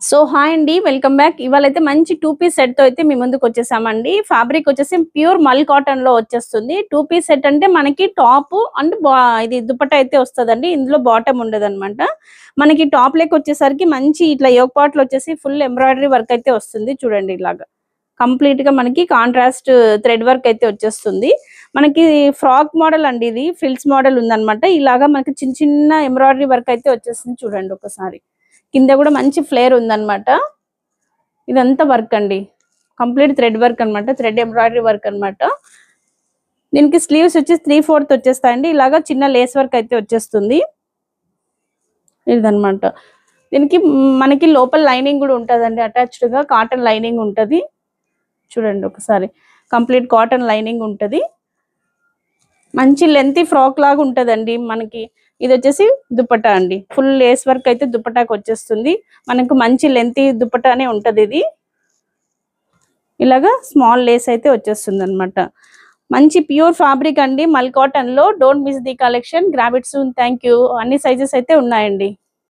So hi అండి, welcome back. ఇవాళైతే మంచి 2 piece set తో అయితే మీ ముందుకు వచ్చేసామండి. ఫ్యాబ్రిక్ వచ్చేసి ప్యూర్ మల్ కాటన్ లో వచ్చేస్తుంది. 2 పీస్ సెట్ అంటే మనకి టాప్ అండ్ ఇది దుపట్టా అయితే వస్తుందండి. ఇందులో బాటమ్ ఉండదు అనమాట. మనకి టాప్ లెక్ వచ్చేసరికి మంచి ఇట్లా యోక్ పార్ట్ లో వచ్చేసి ఫుల్ ఎంబ్రాయిడరీ వర్క్ అయితే వస్తుంది. చూడండి ఇలాగా కంప్లీట్ గా మనకి కాంట్రాస్ట్ థ్రెడ్ వర్క్ అయితే వచ్చేస్తుంది. మనకి ఫ్రాక్ మోడల్ అండి, ఇది ఫ్రిల్స్ మోడల్ ఉందన్నమాట. ఇలాగా మనకి చిన్న చిన్న ఎంబ్రాయిడరీ వర్క్ అయితే వచ్చేస్తుంది. చూడండి ఒకసారి కింద కూడా మంచి ఫ్లేర్ ఉందన్నమాట. ఇదంతా వర్క్ అండి, కంప్లీట్ థ్రెడ్ వర్క్ అనమాట, థ్రెడ్ ఎంబ్రాయిడరీ వర్క్ అనమాట. దీనికి స్లీవ్స్ వచ్చేసి 3/4 వచ్చేస్తాయండి. ఇలాగా చిన్న లేస్ వర్క్ అయితే వచ్చేస్తుంది. ఇదనమాట. దీనికి మనకి లోపల లైనింగ్ కూడా ఉంటుందండి, అటాచ్డ్ గా కాటన్ లైనింగ్ ఉంటుంది. చూడండి ఒకసారి కంప్లీట్ కాటన్ లైనింగ్ ఉంటుంది. మంచి లెంతీ ఫ్రాక్ లాగా ఉంటుందండి మనకి. ఇది వచ్చేసి దుపట్టా అండి, ఫుల్ లేస్ వర్క్ అయితే దుపట్టాకి వచ్చేస్తుంది. మనకు మంచి లెంతీ దుపట్టానే ఉంటది. ఇది ఇలాగా స్మాల్ లేస్ అయితే వచ్చేస్తుంది అనమాట. మంచి ప్యూర్ ఫ్యాబ్రిక్ అండి, మల్ కాటన్ లో. Don't miss the collection, grab it soon. Thank you. అన్ని సైజెస్ అయితే ఉన్నాయండి.